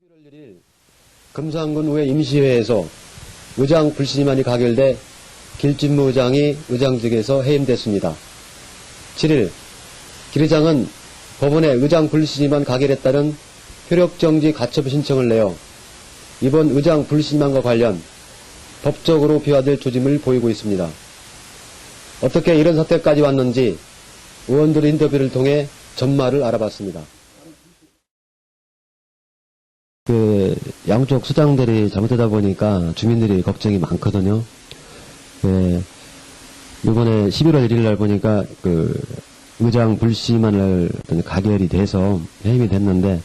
11월 1일 금산군 의회 임시회에서 의장 불신임안이 가결돼 길진무 의장이 의장직에서 해임됐습니다. 7일 길 의장은 법원에 의장 불신임안 가결에 따른 효력정지 가처분 신청을 내어 이번 의장 불신임안과 관련 법적으로 비화될 조짐을 보이고 있습니다. 어떻게 이런 사태까지 왔는지 의원들의 인터뷰를 통해 전말을 알아봤습니다. 양쪽 수장들이 잘못되다 보니까 주민들이 걱정이 많거든요. 이번에 11월 1일 날 보니까 의장 불신임안을 가결이 돼서 해임이 됐는데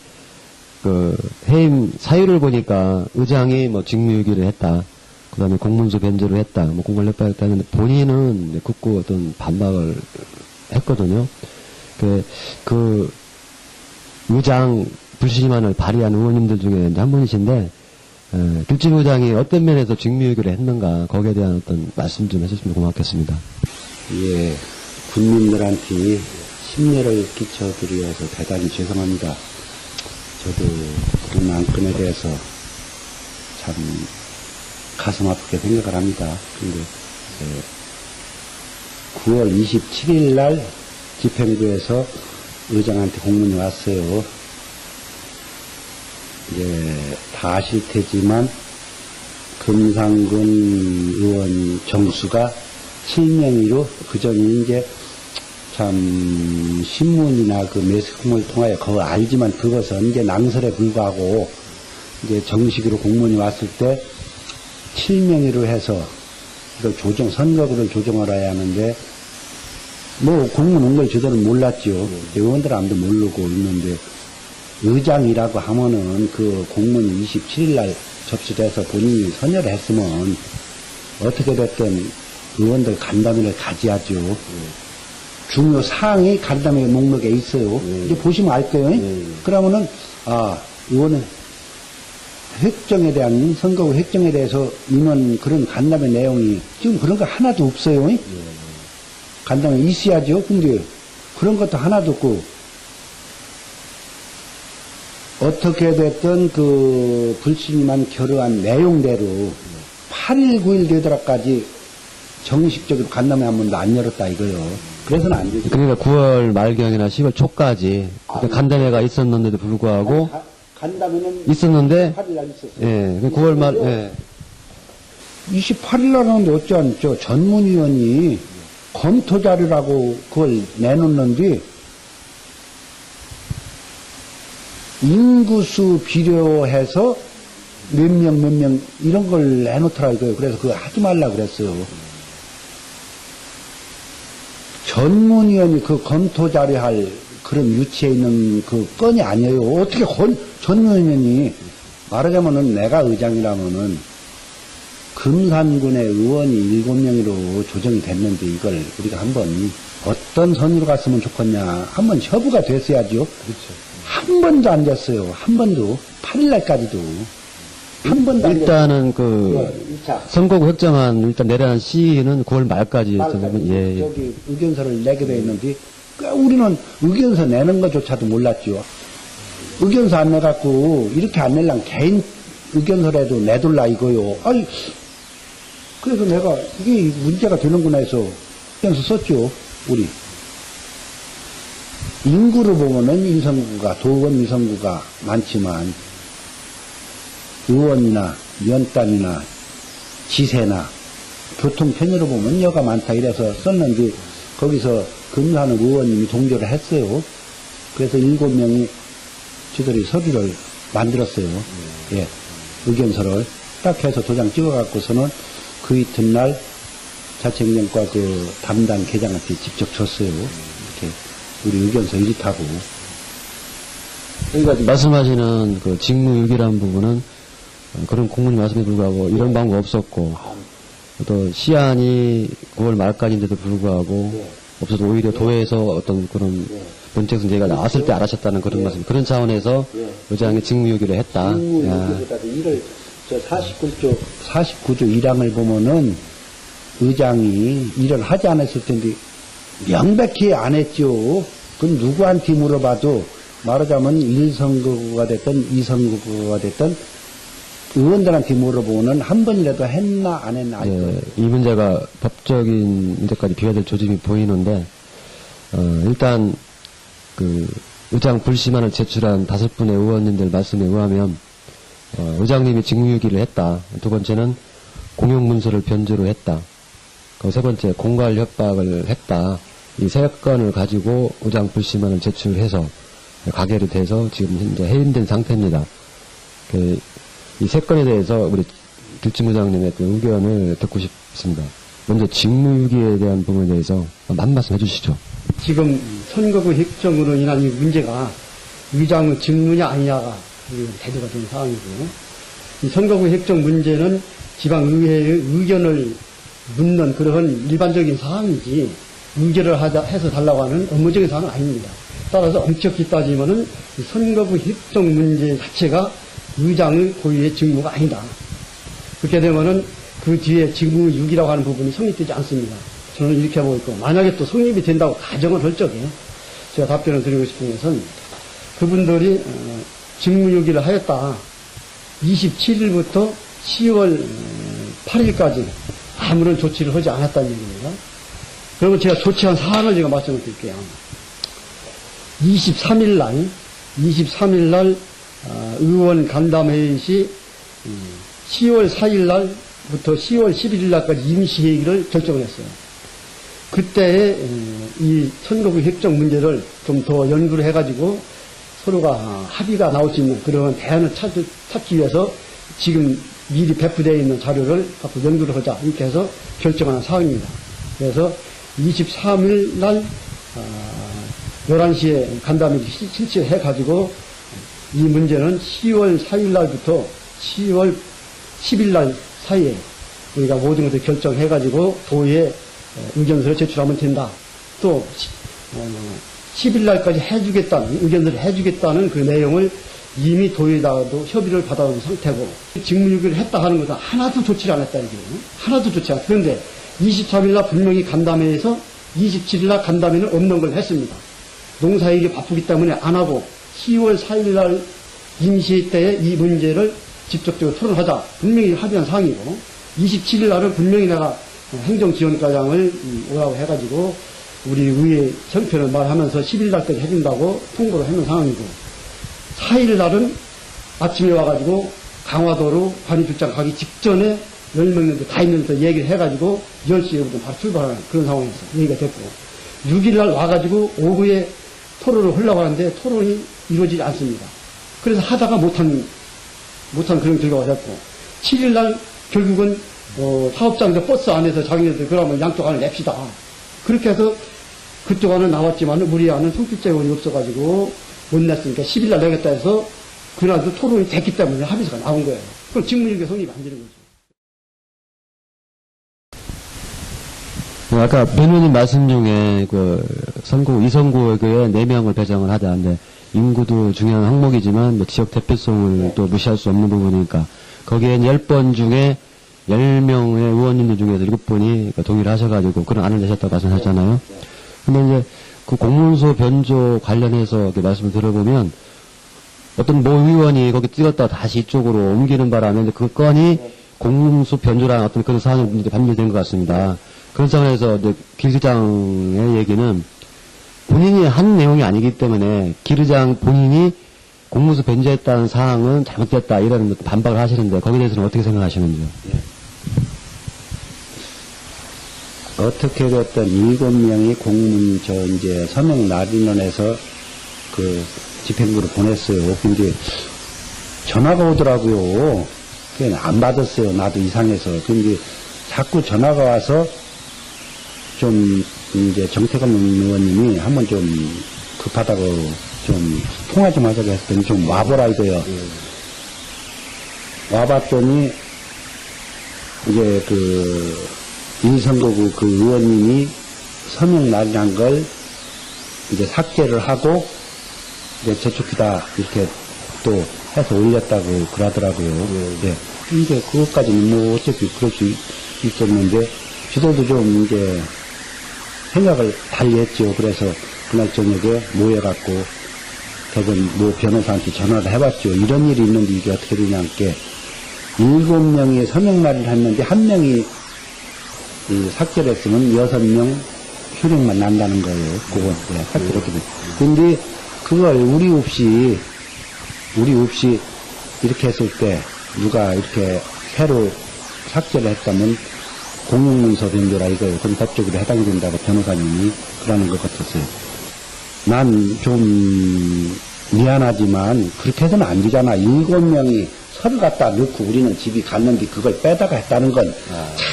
해임 사유를 보니까 의장이 직무유기를 했다. 그 다음에 공문서 변조를 했다. 공갈래빠했다 했는데 본인은 극구 어떤 반박을 했거든요. 그 의장 불신임안을 발의한 의원님들 중에 한 분이신데, 길진 의장이 어떤 면에서 직무유기를 했는가, 거기에 대한 어떤 말씀 좀 해주시면 고맙겠습니다. 예, 국민들한테 심려를 끼쳐드려서 대단히 죄송합니다. 저도 그런 안건에 대해서 참 가슴 아프게 생각을 합니다. 근데 9월 27일 날 집행부에서 의장한테 공문이 왔어요. 다 아실 테지만 금산군 의원 정수가 7명이로 그전에 이제 참 신문이나 매스컴을 통하여 그거 알지만 그것은 이제 낭설에 불과하고 이제 정식으로 공문이 왔을 때 7명이로 해서 이걸 선거구를 조정하라 하는데 공문 온 걸 저들은 몰랐죠. 의원들 아무도 모르고 있는데 의장이라고 하면은 그 공문이 27일 날 접수돼서 본인이 선열을 했으면 어떻게 됐든 의원들 간담회를 가져야죠. 중요 사항이 간담회 목록에 있어요. 이제 보시면 알 거예요. 그러면은 의원은 획정에 대한 선거구 획정에 대해서 인원 그런 간담회 내용이 지금 그런 거 하나도 없어요. 간담회 있어야죠. 근데 그런 것도 하나도 없고 어떻게 됐든 불신임안 결의안 내용대로 8일, 9일 되더라까지 정식적으로 간담회 한 번도 안 열었다 이거요. 그래서는 안 되죠. 그러니까 9월 말경이나 10월 초까지 간담회가 있었는데도 불구하고 간담회는 있었는데 8일 날 있었어요. 예, 9월 말 28일 날 하는데 어쩌 전문위원이 검토 자료라고 그걸 내놓는데 인구수 비료해서 몇 명 이런 걸 내놓더라 이거예요. 그래서 그거 하지 말라 그랬어요. 전문위원이 그 검토 자료할 그런 위치에 있는 그 건이 아니에요. 어떻게 전문위원이 말하자면은 내가 의장이라면은 금산군의 의원이 7명으로 조정이 됐는데 이걸 우리가 한번 어떤 선으로 갔으면 좋겠냐 한번 협의가 됐어야죠. 그렇죠. 한 번도 안 됐어요. 한 번도 8일날까지도 한 번도 안 일단은 됐어요. 선거구 획정안 일단 내라는 시기는 9월 말까지 예. 저기 의견서를 내게 돼 있는데 우리는 의견서 내는 것조차도 몰랐죠. 의견서 안 내갖고 이렇게 안 내려면 개인 의견서라도 내둘라 이거요. 그래서 내가 이게 문제가 되는구나 해서 의견서 썼죠. 우리 인구를 보면은 도원 위성구가 많지만 의원이나 연단이나 지세나 교통 편의로 보면 여가 많다 이래서 썼는데 거기서 금산읍 의원님이 동조를 했어요. 그래서 7명이 저들이 서류를 만들었어요. 예, 의견서를 딱 해서 도장 찍어갖고서는 그 이튿날 자치행정과 담당 계장한테 직접 줬어요. 이렇게 우리 의견서 이렇다고. 그러니까 말씀하시는 직무유기라는 부분은 그런 공문이 말씀에 불구하고 이런 방법 없었고 또 시한이 9월 말까지인데도 불구하고 없어서 오히려 도에서 어떤 그런 문책 문제가 나왔을 때 알아셨다는 그런 말씀. 그런 차원에서 의장이 직무유기를 했다. 직무유기보다도 일을 49조 1항을 보면은 의장이 일을 하지 않았을 텐데 명백히 안 했죠. 그건 누구한테 물어봐도 말하자면 1선거구가 됐든 2선거구가 됐든 의원들한테 물어보는 한 번이라도 했나 안 했나. 예, 이 문제가 법적인 문제까지 비화될 조짐이 보이는데, 일단, 의장 불씨만을 제출한 5분의 의원님들 말씀에 의하면, 의장님이 직무유기를 했다. 두 번째는 공용문서를 변조로 했다. 세 번째, 공갈 협박을 했다. 이 세 건을 가지고 의장 불씨만을 제출해서 가결이 돼서 지금 현재 해임된 상태입니다. 이 세 건에 대해서 우리 길침의장님의 의견을 듣고 싶습니다. 먼저 직무유기에 대한 부분에 대해서 한 말씀 해주시죠. 지금 선거구 획정으로 인한 이 문제가 의장의 직무냐 아니냐가 대두가 된 사항이고, 이 선거구 획정 문제는 지방의회의 의견을 묻는 그런 일반적인 사항이지 의결을 해서 달라고 하는 업무적인 사항은 아닙니다. 따라서 엄격히 따지면은 이 선거구 획정 문제 자체가 의장의 고유의 직무가 아니다. 그렇게 되면은 그 뒤에 직무유기라고 하는 부분이 성립되지 않습니다. 저는 이렇게 보고 있고, 만약에 또 성립이 된다고 가정을 할 적에 제가 답변을 드리고 싶은 것은 그분들이 직무유기를 하였다. 27일부터 10월 8일까지 아무런 조치를 하지 않았다는 얘기입니다. 그러면 제가 조치한 사안을 제가 말씀을 드릴게요. 23일 날 의원 간담회의 시 10월 4일 날부터 10월 11일 날까지 임시회의를 결정을 했어요. 그때에 이 선거구 획정 문제를 좀 더 연구를 해가지고 서로가 합의가 나올 수 있는 그런 대안을 찾기 위해서 지금 미리 배포되어 있는 자료를 갖고 연구를 하자 이렇게 해서 결정하는 사항입니다. 그래서 23일 날 11시에 간담회를 실시해가지고 이 문제는 10월 4일 날부터 10월 10일 날 사이에 우리가 모든 것을 결정해가지고 도의에 의견서를 제출하면 된다. 또 10일 날까지 해주겠다는 의견서를 해주겠다는 그 내용을 이미 도의에다가도 협의를 받아온 상태고, 직무유기를 했다 하는 것은 하나도 조치를 안 했다는 얘기예요. 하나도 조치 안 했다. 그런데 23일 날 분명히 간담회에서 27일 날 간담회는 없는 걸 했습니다. 농사일이 바쁘기 때문에 안 하고 10월 4일 날 임시회 때에 이 문제를 직접적으로 토론하자 분명히 합의한 사항이고, 27일 날은 분명히 내가 행정지원과장을 오라고 해가지고 우리 의회 형편을 말하면서 10일 날까지 해준다고 통보를 해놓은 상황이고, 4일 날은 아침에 와가지고 강화도로 관입출장 가기 직전에 10명인데 다 있는데 얘기를 해가지고 10시에부터 바로 출발하는 그런 상황에서 얘기가 됐고, 6일 날 와가지고 오후에 토론을 하려고 하는데 토론이 이루어지지 않습니다. 그래서 하다가 못한 그런 결과가 됐고, 7일 날 결국은 사업장에서 버스 안에서 자기네들 그러면 양쪽 안을 냅시다. 그렇게 해서 그쪽 안은 나왔지만 우리 안은 성필재원이 없어가지고 못 냈으니까 10일 날 내겠다 해서 그날도 토론이 됐기 때문에 합의서가 나온 거예요. 그럼 직무유기가 성립이 안 되는 거죠. 아까 변호님 말씀 중에 이선구에게 4명을 배정을 하자는데, 인구도 중요한 항목이지만 지역 대표성을 또 무시할 수 없는 부분이니까 거기엔 10번 중에 10명의 의원님들 중에서 7분이 동의를 하셔가지고 그런 안을 내셨다고 말씀하셨잖아요. 근데 이제 그 공문서 변조 관련해서 이렇게 말씀을 들어보면 어떤 모 의원이 거기 찍었다가 다시 이쪽으로 옮기는 바람에 이제 그 건이 공문서 변조라는 어떤 그런 사안이 이제 반영된 것 같습니다. 그런 상황에서 이제 길 의장의 얘기는 본인이 한 내용이 아니기 때문에 길 의장 본인이 공문서 변조했다는 사항은 잘못됐다 이런 반박을 하시는데 거기에 대해서는 어떻게 생각하시는지요? 어떻게 됐든 7명이 이제 서명 날인원에서 그 집행부로 보냈어요. 근데 전화가 오더라고요. 그냥 안 받았어요. 나도 이상해서. 근데 자꾸 전화가 와서 좀 이제 정태근 의원님이 한번 좀 급하다고 좀 통화 좀 하자고 했더니 좀 와보라 이거요. 와봤더니 이제 그 인선거구 그 의원님이 서명 날이란 걸 이제 삭제를 하고 이제 재촉기다 이렇게 또 해서 올렸다고 그러더라고요. 네. 근데 그것까지는 뭐 어차피 그럴 수 있었는데 지도도 좀 이제 생각을 달리 했죠. 그래서 그날 저녁에 모여갖고 대전 모 변호사한테 전화를 해봤죠. 이런 일이 있는데 이게 어떻게 되냐께 7명이 서명날을 했는데 1명이 삭제를 했으면 6명 효력만 난다는 거예요. 그거 삭제를 했거든요. 근데 그걸 우리 없이 이렇게 했을 때 누가 이렇게 새로 삭제를 했다면 공용문서 변조라 이거예요. 그럼 법적으로 해당이 된다고 변호사님이 그러는 것 같았어요. 난 좀 미안하지만 그렇게 해서는 안 되잖아. 7명이 서를 갖다 넣고 우리는 집이 갔는데 그걸 빼다가 했다는 건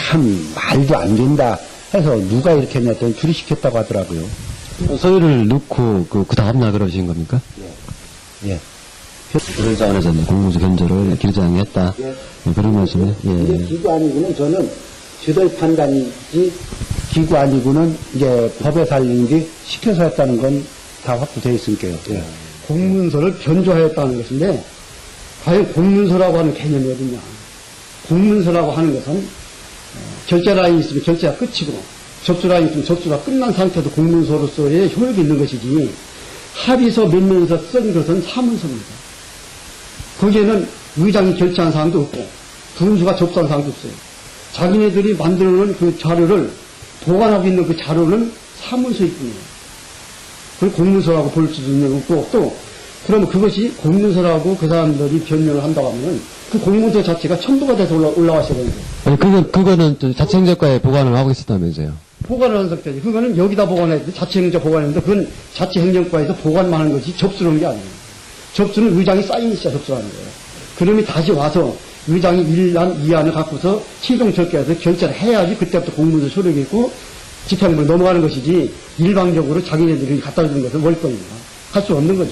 참 말도 안 된다 해서 누가 이렇게 했냐더니 둘이 시켰다고 하더라고요. 서류를 넣고 그 다음날 그러신 겁니까? 예. 그런 차원에서 공문서 견제를 길장이 했다. 예. 그런 말씀이요? 이게 예. 기구 아니고는 저는 저들 판단이지 기구 아니고는 이제 법에 살리는데 시켜서 했다는 건 다 확보되어 있으니까요. 예. 공문서를 변조하였다는 것인데 과연 공문서라고 하는 개념이 어딨냐. 공문서라고 하는 것은 결제 라인이 있으면 결제가 끝이고 접수 라인이 있으면 접수가 끝난 상태도 공문서로서의 효력이 있는 것이지 합의서 맺면서 쓴 것은 사문서입니다. 거기에는 의장이 결제한 사항도 없고 분수가 접수한 사항도 없어요. 자기네들이 만들어 놓은 그 자료를 보관하고 있는 그 자료는 사문서일 뿐이에요. 그걸 공문서라고 볼 수도 있는 거고 또 그러면 그것이 공문서라고 그 사람들이 변명을 한다고 하면 그 공문서 자체가 첨부가 돼서 올라왔어야 되는 거예요. 아니, 그거는 또 자체행정과에 보관을 하고 있었다면서요? 보관을 하는 상태지. 그거는 여기다 보관해야 돼. 자체행정 보관했는데 그건 자체행정과에서 보관만 하는 것이 접수를 하는 게 아니에요. 접수는 의장이 사인이 있어야 접수를 하는 거예요. 그러면 다시 와서 의장이 1안, 2안을 갖고서 최종 절개해서 결제를 해야지 그때부터 공문서 효력이 있고 집행부로 넘어가는 것이지 일방적으로 자기네들이 갖다 주는 것은 월권입니다. 할 수 없는 거죠.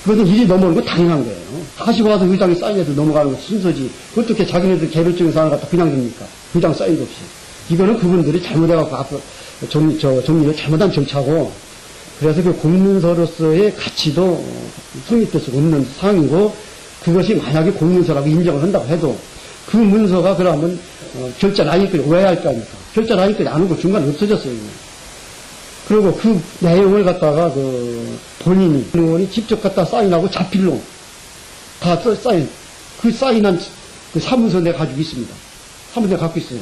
그것은 일이 넘어오는 건 당연한 거예요. 다시 와서 의장이 사인해서 넘어가는 것이 순서지. 어떻게 자기네들 개별적인 사항을 갖다 그냥 줍니까? 의장 사인도 없이. 이거는 그분들이 잘못해갖고 앞으로 정리를 잘못한 절차고 그래서 그 공문서로서의 가치도 성립될 수 없는 사항이고 그것이 만약에 공문서라고 인정을 한다고 해도 그 문서가 그러면 결제 라인까지 오해야 할 거 아닙니까? 결제 라인까지 안 오고 중간에 없어졌어요. 이거. 그리고 그 내용을 갖다가 그 본인이 의원이 직접 갖다 사인하고 자필로 다 사인 그 사인한 그 사문서 내가 가지고 있습니다. 사문서 갖고 있어요.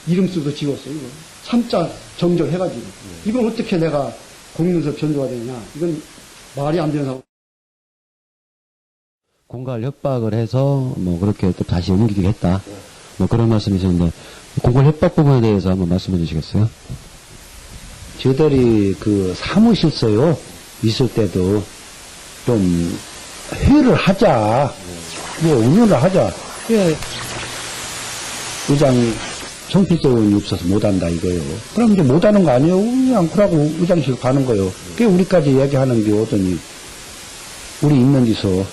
이름수도 지웠어요. 이거. 참자 정정해가지고 이건 어떻게 내가 공문서 변조가 되느냐? 이건 말이 안 되는 상황. 공갈 협박을 해서 뭐 그렇게 또 다시 옮기게 했다. 뭐 그런 말씀이셨는데 공갈 협박 부분에 대해서 한번 말씀해 주시겠어요? 저들이 그 사무실서요 있을 때도 좀 회의를 하자. 뭐 운영을 하자. 예. 의장 정필재 의원이 없어서 못한다 이거요. 그럼 이제 못하는 거 아니에요? 그냥 그러고 의장실 가는 거요. 그게 우리까지 얘기하는 게 오더니 우리 있는 데서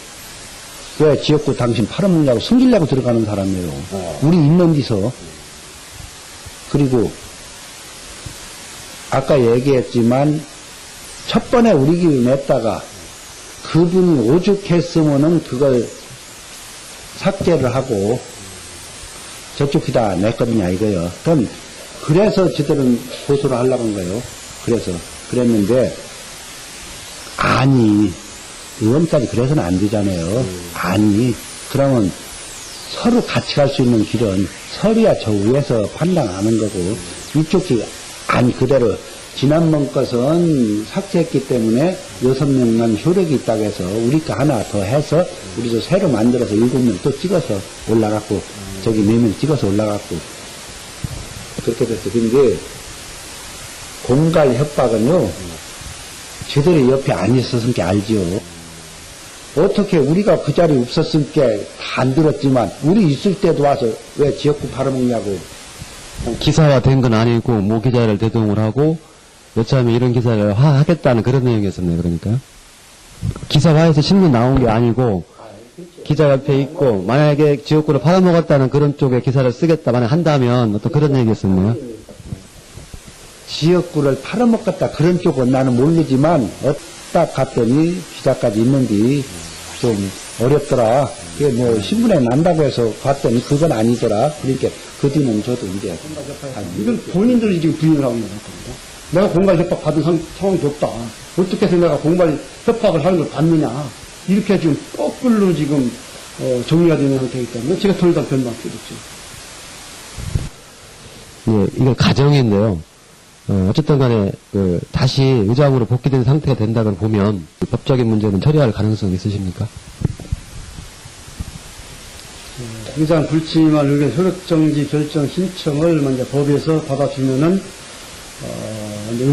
왜 지역구 당신 팔아먹냐고 승질내고 들어가는 사람이에요. 우리 있는 데서. 그리고 아까 얘기했지만 첫 번에 우리 집에 냈다가 그분이 오죽했으면은 그걸 삭제를 하고 저쪽에다 냈거든요 이거요. 그럼 그래서 저들은 고소를 하려고 한 거예요. 그래서 그랬는데 아니 의원까지 그래서는 안 되잖아요. 아니 그러면 서로 같이 갈 수 있는 길은 서리야 저 위에서 판단하는 거고 이쪽이 아니 그대로 지난번 것은 삭제했기 때문에 6명만 효력이 있다고 해서 우리 거 하나 더 해서 우리도 새로 만들어서 7명 또 찍어서 올라갔고 저기 4명 찍어서 올라갔고 그렇게 됐어. 근데 공갈 협박은요 저들이 옆에 안 있었으니까 알지요. 어떻게 우리가 그 자리에 없었으니까 다 안 들었지만 우리 있을 때도 와서 왜 지역구 팔아먹냐고. 기사화된 건 아니고 모 기자를 대동을 하고 여차하면 이런 기사를 하겠다는 그런 내용이었었네요. 그러니까 기사화해서 신문 나온 게 아니고 기자 옆에 있고 만약에 지역구를 팔아먹었다는 그런 쪽에 기사를 쓰겠다 만약 한다면 어떤 그런 얘기였었네요. 지역구를 팔아먹겠다 그런 쪽은 나는 모르지만 딱 갔더니 기자까지 있는데 좀 어렵더라. 그게 뭐 신문에 난다고 해서 봤더니 그건 아니더라. 그러니까 그 뒤는 저도 이제 이건 본인들이 지금 부인을 하고 있는 겁니다. 내가 공갈 협박 받은 상황도 없다. 어떻게 해서 내가 공갈 협박을 하는 걸 받느냐. 이렇게 지금 거꾸로 지금 정리가 되는 상태이기 때문에 제가 더 이상 변명할 필요 없죠. 예, 이건 가정인데요. 어쨌든 간에, 다시 의장으로 복귀된 상태가 된다고 보면, 법적인 문제는 처리할 가능성이 있으십니까? 의장 불침할 의견 효력정지 결정 신청을 먼저 법에서 받아주면은, 이제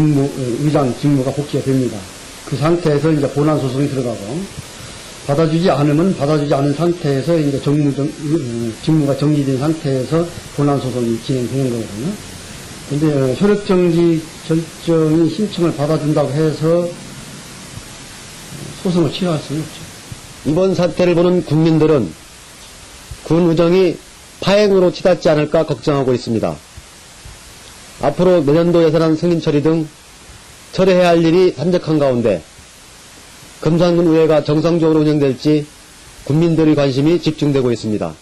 의장 직무가 복귀가 됩니다. 그 상태에서 이제 본안 소송이 들어가고, 받아주지 않은 상태에서 이제 직무가 정리된 상태에서 본안 소송이 진행되는 거거든요. 근데 효력정지 결정이 신청을 받아준다고 해서 소송을 취하할 수는 없죠. 이번 사태를 보는 국민들은 군 의정이 파행으로 치닫지 않을까 걱정하고 있습니다. 앞으로 내년도 예산안 승인 처리 등 처리해야 할 일이 산적한 가운데 금산군 의회가 정상적으로 운영될지 국민들의 관심이 집중되고 있습니다.